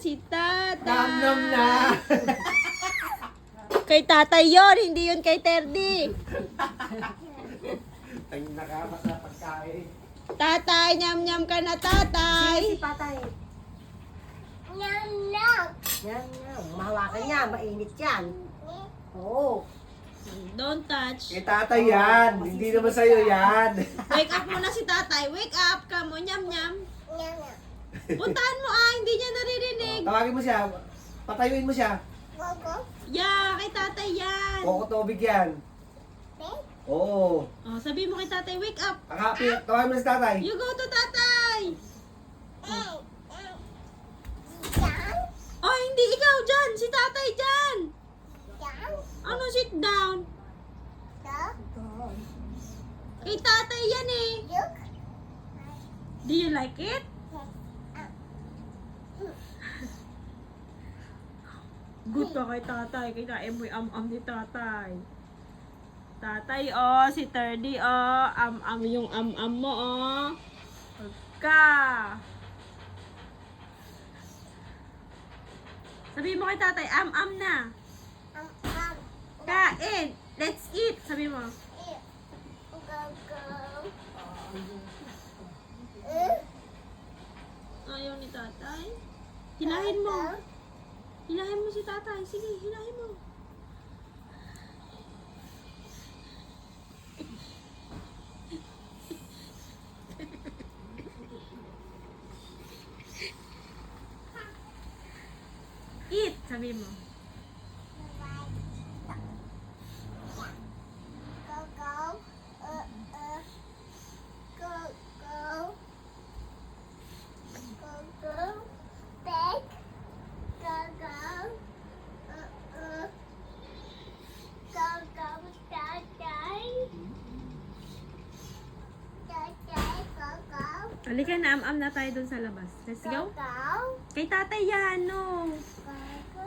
si tatay. Nam-nam na. Kay tatay yon, hindi yun kay Terdy. Ang nakamas na pagkain. Tatay, nyam-nyam ka na Si tatay. patay. Nyam, nyam. Yan, yan. Mahawakan niya. Mainit yan. Oo. Don't touch. Kay tatay yan. Hindi naman sa'yo yan. Wake up muna si tatay. Wake up ka mo, nyam-nyam. Nyam, nyam. Puntahan mo hindi niya naririnig. Tawagin mo siya. Patayuin mo siya. Gogo. Yeah, kay tatay yan. Koko tubig yan. Bek. Oo. Oh, sabi mo kay tatay, wake up. Tawagin mo si tatay. You go to tatay. Eh. Yan. Oh, hindi ikaw dyan. Si tatay dyan. Yan. Ano, sit down. Do. Kay tatay yan eh. Look. Do you like it? Good ka kay tatay. Kay tatay mo am-am ni tatay. Tatay, oh. Si Terdy, oh. Am-am yung am-am mo, oh. Pagka. Sabi mo kay tatay, am-am na. Kain. Let's eat. Sabi mo. Gogo. Ayaw ni tatay. Hilahin mo. Hilahin mo si tatay. Sige, hilahin mo. Eat, sabi mo. Gogo. Gogo. Gogo. Bek. Gogo. Gogo. Tatay. Tatay. Gogo. Halika na, am-am na tayo dun sa labas. Let's go. Gogo. Kay tatay yan, no. Gogo.